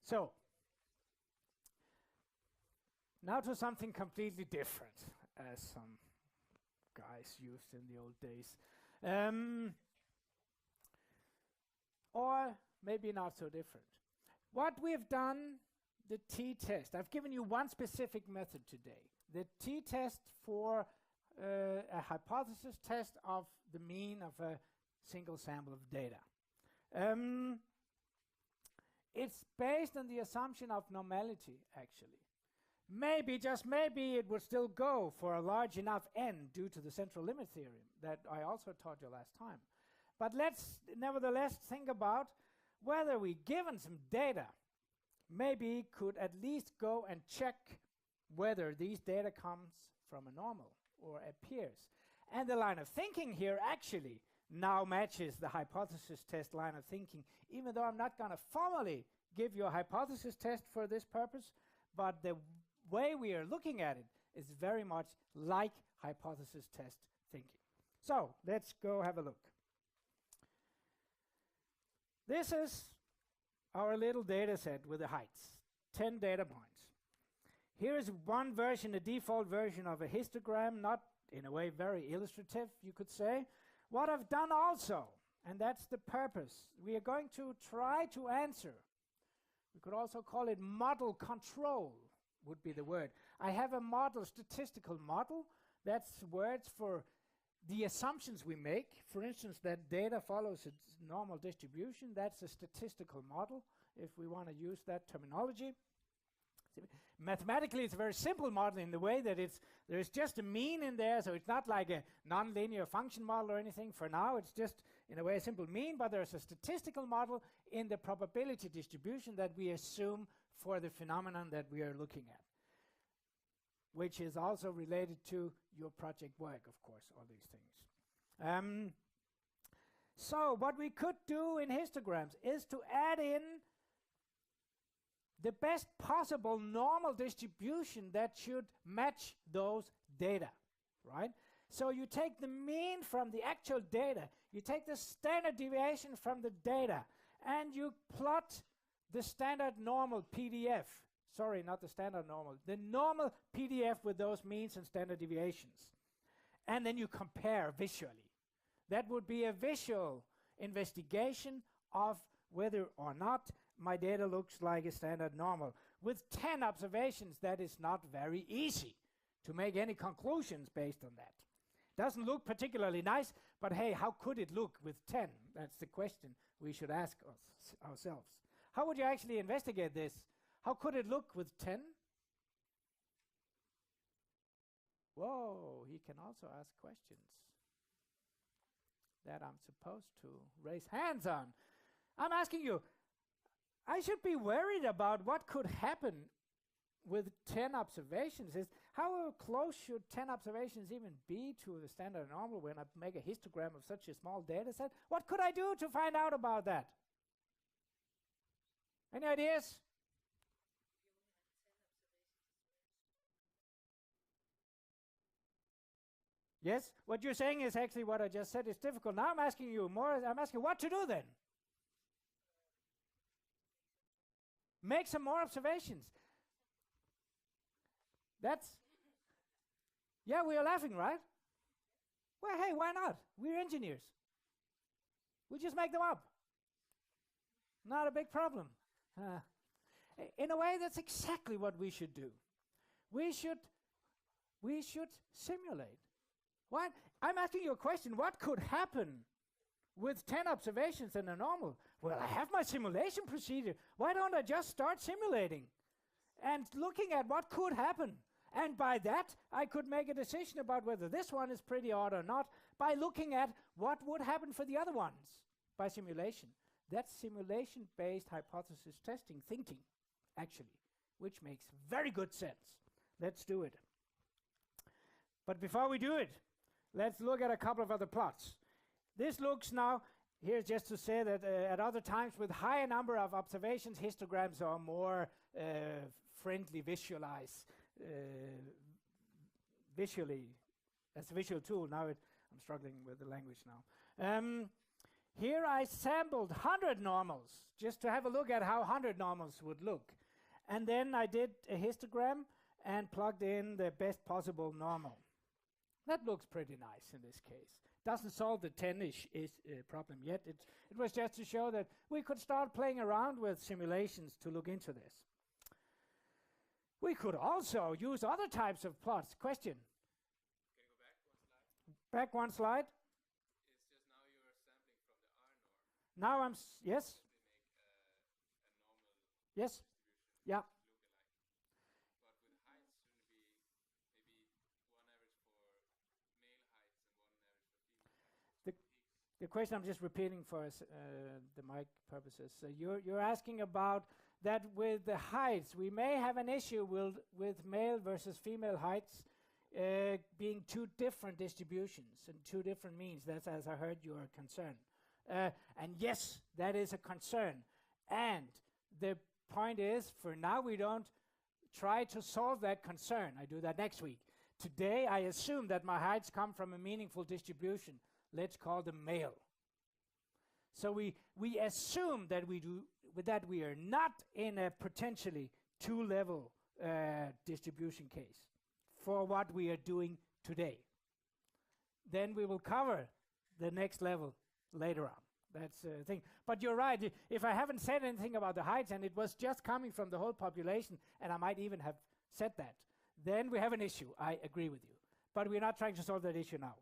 So, now to something completely different, as some guys used in the old days. Or maybe not so different. What we've done, the t-test. I've given you one specific method today. The t-test for a hypothesis test of the mean of a single sample of data. It's based on the assumption of normality, actually. Maybe, just maybe, it would still go for a large enough n due to the central limit theorem that I also taught you last time. But let's nevertheless think about whether we, given some data, maybe could at least go and check whether these data comes from a normal or appears. And the line of thinking here actually now matches the hypothesis test line of thinking, even though I'm not going to formally give you a hypothesis test for this purpose, but the way we are looking at it is very much like hypothesis test thinking. So let's go have a look. This is our little data set with the heights, 10 data points. Here is one version, a default version of a histogram, not in a way very illustrative, you could say. What I've done also, and that's the purpose, we are going to try to answer. We could also call it model control, would be the word. I have a model, statistical model. That's words for the assumptions we make. For instance, that data follows its normal distribution. That's a statistical model, if we want to use that terminology. Mathematically, it's a very simple model in the way that there's just a mean in there, so it's not like a nonlinear function model or anything. For now, it's just, in a way, a simple mean, but there's a statistical model in the probability distribution that we assume for the phenomenon that we are looking at, which is also related to your project work, of course, all these things. So what we could do in histograms is to add in the best possible normal distribution that should match those data, right? So you take the mean from the actual data, you take the standard deviation from the data, and you plot the standard normal PDF. Sorry, not the standard normal. The normal PDF with those means and standard deviations. And then you compare visually. That would be a visual investigation of whether or not my data looks like a standard normal. With 10 observations, that is not very easy to make any conclusions based on that. Doesn't look particularly nice, but hey, how could it look with 10? That's the question we should ask ourselves. How would you actually investigate this? How could it look with 10? Whoa, he can also ask questions that I'm supposed to raise hands on. I'm asking you, I should be worried about what could happen with 10 observations. How close should 10 observations even be to the standard normal when I make a histogram of such a small data set? What could I do to find out about that? Any ideas? Yes, what you're saying is actually what I just said. It's difficult. Now I'm asking you more. I'm asking what to do then. Make some more observations. That's, yeah, we are laughing, right? Well, hey, why not? We're engineers. We just make them up. Not a big problem. In a way, that's exactly what we should do. We should simulate. What? I'm asking you a question. What could happen with 10 observations and a normal? Well, I have my simulation procedure. Why don't I just start simulating and looking at what could happen? And by that, I could make a decision about whether this one is pretty odd or not by looking at what would happen for the other ones by simulation. That's simulation-based hypothesis testing thinking, actually, which makes very good sense. Let's do it. But before we do it, let's look at a couple of other plots. This looks now, here's just to say that at other times with higher number of observations, histograms are more friendly visually as a visual tool. Now I'm struggling with the language now. Here I sampled 100 normals just to have a look at how 100 normals would look. And then I did a histogram and plugged in the best possible normal. That looks pretty nice in this case. Doesn't solve the 10-ish problem yet. It was just to show that we could start playing around with simulations to look into this. We could also use other types of plots. Question? Can you go back one slide? Back one slide. It's just now you're sampling from the R norm. Now I'm yes. Make a normal Yes. distribution Yeah. look alike. But with heights, shouldn't it be maybe one average for male heights and one average for female heights? The question I'm just repeating for us, the mic purposes. So you're asking about that with the heights, we may have an issue with male versus female heights being two different distributions and two different means. That's as I heard your concern. And yes, that is a concern. And the point is, for now, we don't try to solve that concern. I do that next week. Today, I assume that my heights come from a meaningful distribution. Let's call them male. So we assume that we are not in a potentially two-level distribution case for what we are doing today. Then we will cover the next level later on. That's the thing. But you're right. If I haven't said anything about the heights and it was just coming from the whole population, and I might even have said that, then we have an issue. I agree with you. But we're not trying to solve that issue now.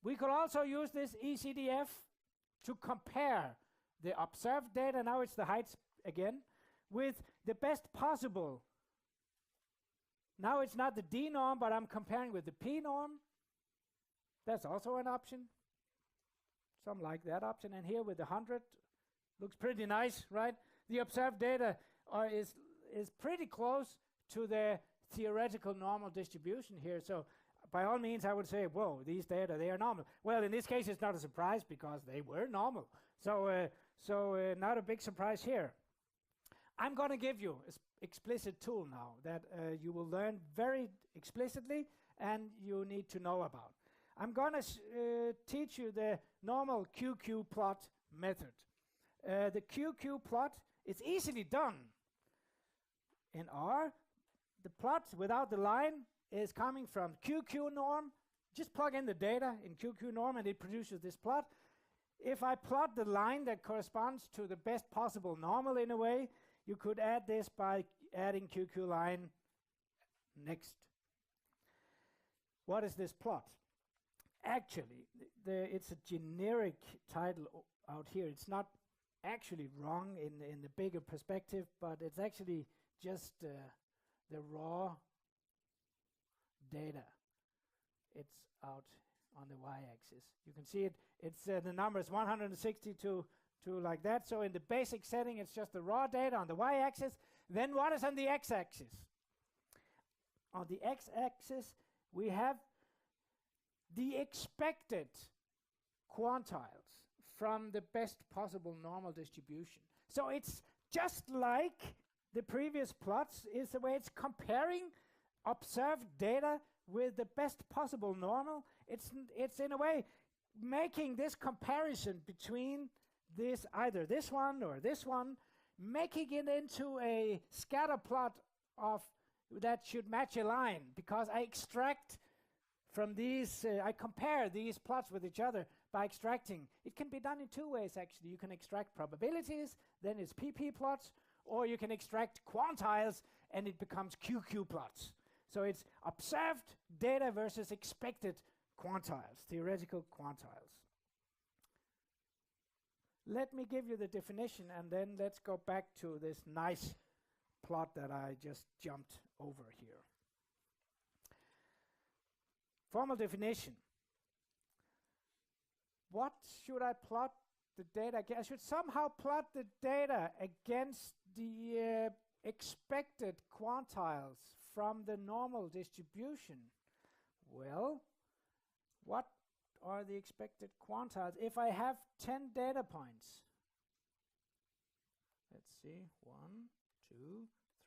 We could also use this ECDF to compare the observed data, now it's the heights again, with the best possible. Now it's not the D norm, but I'm comparing with the P norm. That's also an option. Some like that option. And here with the 100, looks pretty nice, right? The observed data is pretty close to the theoretical normal distribution here. So by all means, I would say, whoa, these data, they are normal. Well, in this case, it's not a surprise because they were normal. So not a big surprise here. I'm going to give you an explicit tool now that you will learn very explicitly and you need to know about. I'm going to teach you the normal QQ plot method. The QQ plot is easily done. In R, the plot without the line is coming from QQ norm. Just plug in the data in QQ norm and it produces this plot. If I plot the line that corresponds to the best possible normal in a way, you could add this by adding QQ line next. What is this plot? Actually, it's a generic title out here. It's not actually wrong in the bigger perspective, but it's actually just the raw data. It's out on the y-axis. You can see it. It's the number is 160 to like that. So in the basic setting, it's just the raw data on the y-axis. Then what is on the x-axis? On the x-axis, we have the expected quantiles from the best possible normal distribution. So it's just like the previous plots, is the way it's comparing observed data with the best possible normal. It's in a way making this comparison between this, either this one or this one, making it into a scatter plot of that should match a line, because I extract from these, I compare these plots with each other by extracting. It can be done in two ways, actually. You can extract probabilities, then it's PP plots, or you can extract quantiles, and it becomes QQ plots. So it's observed data versus expected quantiles, theoretical quantiles. Let me give you the definition, and then let's go back to this nice plot that I just jumped over here. Formal definition. What should I plot the data against? I should somehow plot the data against the expected quantiles from the normal distribution. Well, what are the expected quantiles if I have 10 data points? Let's see, 1, 2,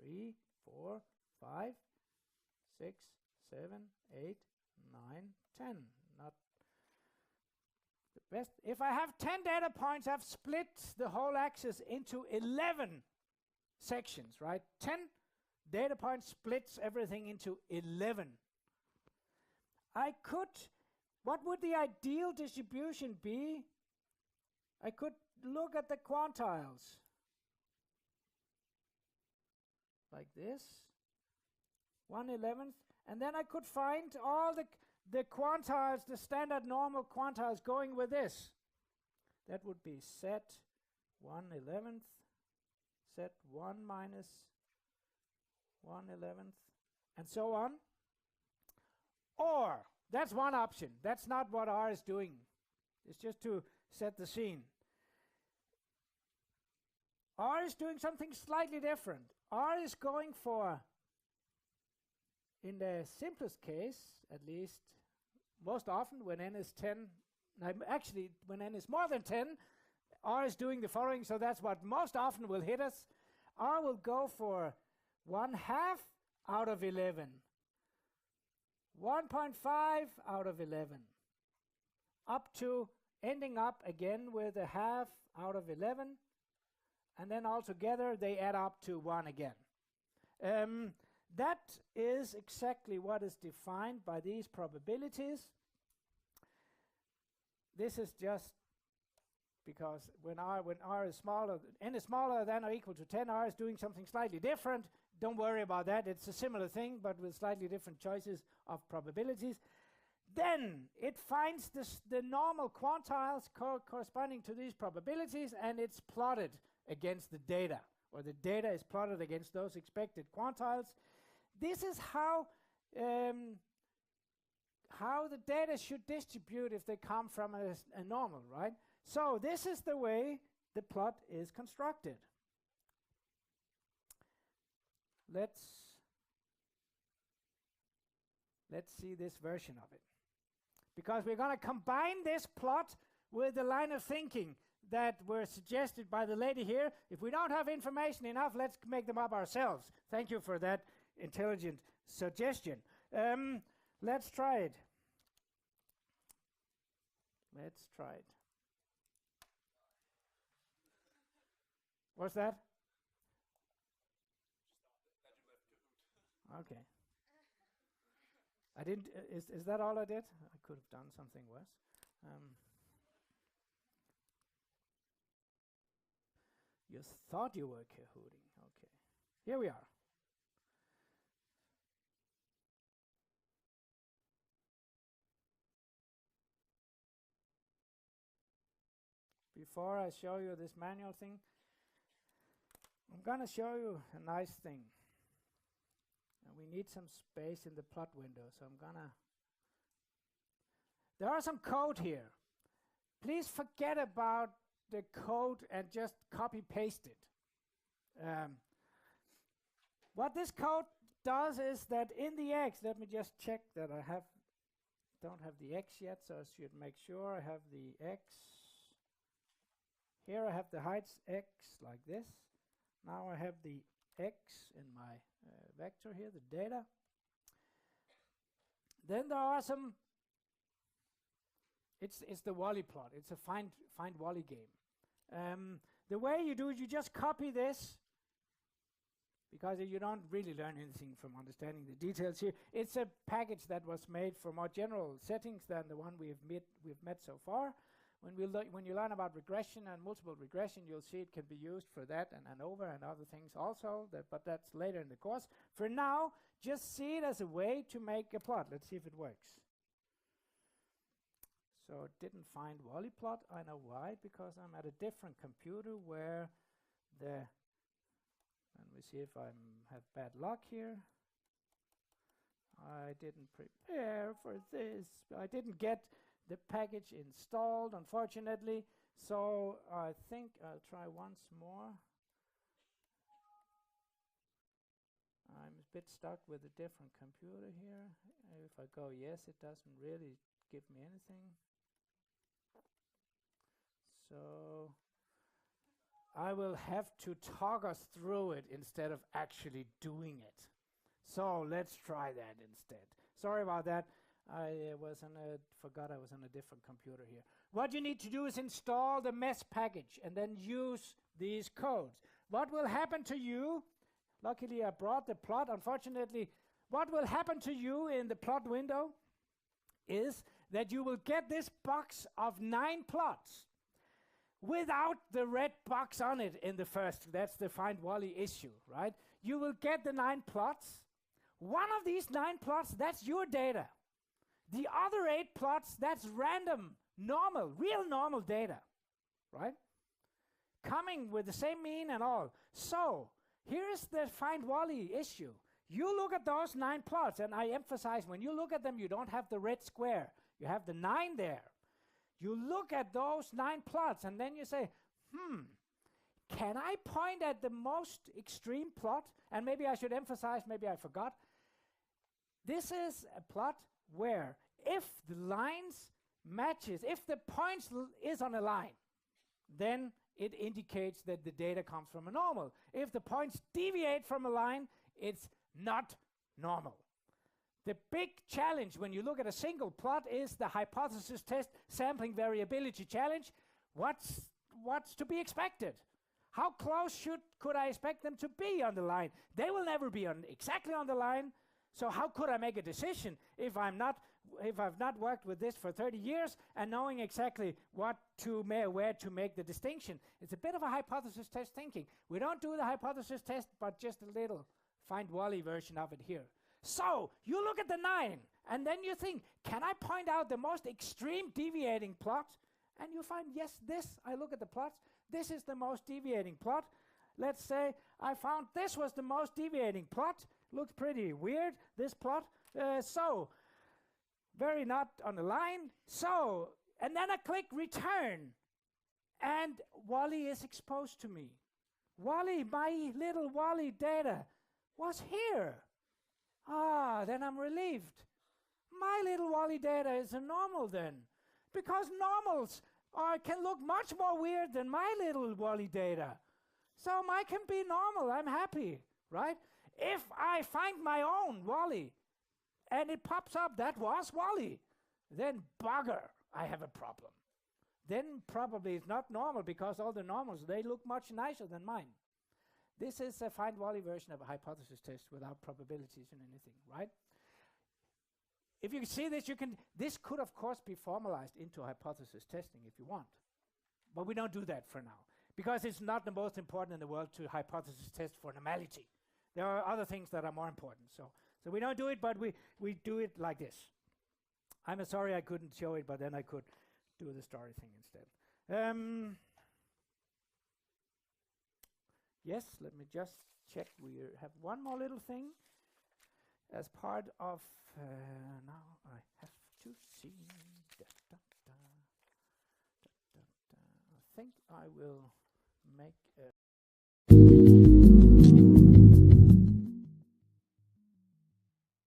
3, 4, 5, 6, 7, 8, 9, 10. not the best. If I have 10 data points, I've split the whole axis into 11 sections, right? 10 data points splits everything into 11. I could, what would the ideal distribution be? I could look at the quantiles like this, 1/11th, and then I could find all the quantiles, the standard normal quantiles going with this. That would be set 1/11th, set 1 minus 1/11th, and so on. Or, that's one option. That's not what R is doing. It's just to set the scene. R is doing something slightly different. R is going for, in the simplest case, at least, most often when n is 10, actually when n is more than 10, R is doing the following, so that's what most often will hit us. R will go for 1/2 out of 11, 1.5 out of 11, up to ending up again with 1/2 out of 11, and then altogether they add up to 1 again. That is exactly what is defined by these probabilities. This is just because when R is smaller, n is smaller than or equal to 10, R is doing something slightly different. Don't worry about that. It's a similar thing, but with slightly different choices of probabilities. Then it finds the normal quantiles corresponding to these probabilities, and it's plotted against the data, or the data is plotted against those expected quantiles. This is how the data should distribute if they come from a normal, right? So this is the way the plot is constructed. Let's see this version of it. Because we're going to combine this plot with the line of thinking that were suggested by the lady here. If we don't have information enough, let's make them up ourselves. Thank you for that intelligent suggestion. Let's try it. Let's try it. What's that? Okay. I didn't. Is that all I did? I could have done something worse. You thought you were cahooting. Okay. Here we are. Before I show you this manual thing, I'm going to show you a nice thing. And we need some space in the plot window, so I'm going to... There are some code here. Please forget about the code and just copy-paste it. What this code does is that in the X, let me just check that I don't have the X yet, so I should make sure I have the X. Here I have the heights X like this. Now I have the X in my vector here, the data. Then there are some, it's the Wally plot. It's a find Wally game. The way you do it, you just copy this, because you don't really learn anything from understanding the details here. It's a package that was made for more general settings than the one we've met so far. When you learn about regression and multiple regression, you'll see it can be used for that and ANOVA and other things also, but that's later in the course. For now, just see it as a way to make a plot. Let's see if it works. So it didn't find Wally plot. I know why, because I'm at a different computer where let me see if I have bad luck here. I didn't prepare for this. I didn't get the package installed, unfortunately, so I think I'll try once more. I'm a bit stuck with a different computer here. If I go yes, it doesn't really give me anything. So I will have to talk us through it instead of actually doing it. So let's try that instead. Sorry about that. forgot I was on a different computer here. What you need to do is install the mesh package and then use these codes. What will happen to you? Luckily, I brought the plot. Unfortunately, what will happen to you in the plot window is that you will get this box of 9 plots without the red box on it in the first. That's the find Wally issue, right? You will get the 9 plots. One of these 9 plots, that's your data. The other 8 plots, that's random, normal, real normal data, right? Coming with the same mean and all. So, here's the find Wally issue. You look at those 9 plots, and I emphasize, when you look at them, you don't have the red square. You have the 9 there. You look at those 9 plots, and then you say, can I point at the most extreme plot? And maybe I should emphasize, maybe I forgot. This is a plot where if the lines matches, if the points is on a line, then it indicates that the data comes from a normal. If the points deviate from a line, it's not normal. The big challenge when you look at a single plot is the hypothesis test sampling variability challenge. What's to be expected? How close could I expect them to be on the line? They will never be exactly on the line. So how could I make a decision if I've not worked with this for 30 years and knowing exactly where to make the distinction? It's a bit of a hypothesis test thinking. We don't do the hypothesis test, but just a little find Wally version of it here. So you look at the 9, and then you think, can I point out the most extreme deviating plot? And you find, yes, I look at the plots. This is the most deviating plot. Let's say I found this was the most deviating plot. Looks pretty weird, this plot. So, very not on the line. So, and then I click return. And Wally is exposed to me. Wally, my little Wally data was here. Then I'm relieved. My little Wally data is a normal then. Because normals can look much more weird than my little Wally data. So mine can be normal, I'm happy, right? If I find my own Wally and it pops up, that was Wally, then bugger, I have a problem. Then probably it's not normal because all the normals, they look much nicer than mine. This is a find Wally version of a hypothesis test without probabilities and anything, right? If you see this, this could of course be formalized into hypothesis testing if you want. But we don't do that for now because it's not the most important in the world to hypothesis test for normality. There are other things that are more important. So we don't do it, but we do it like this. I'm sorry I couldn't show it, but then I could do the story thing instead. Yes, let me just check. We have one more little thing as part of, now I have to see, I think I will make a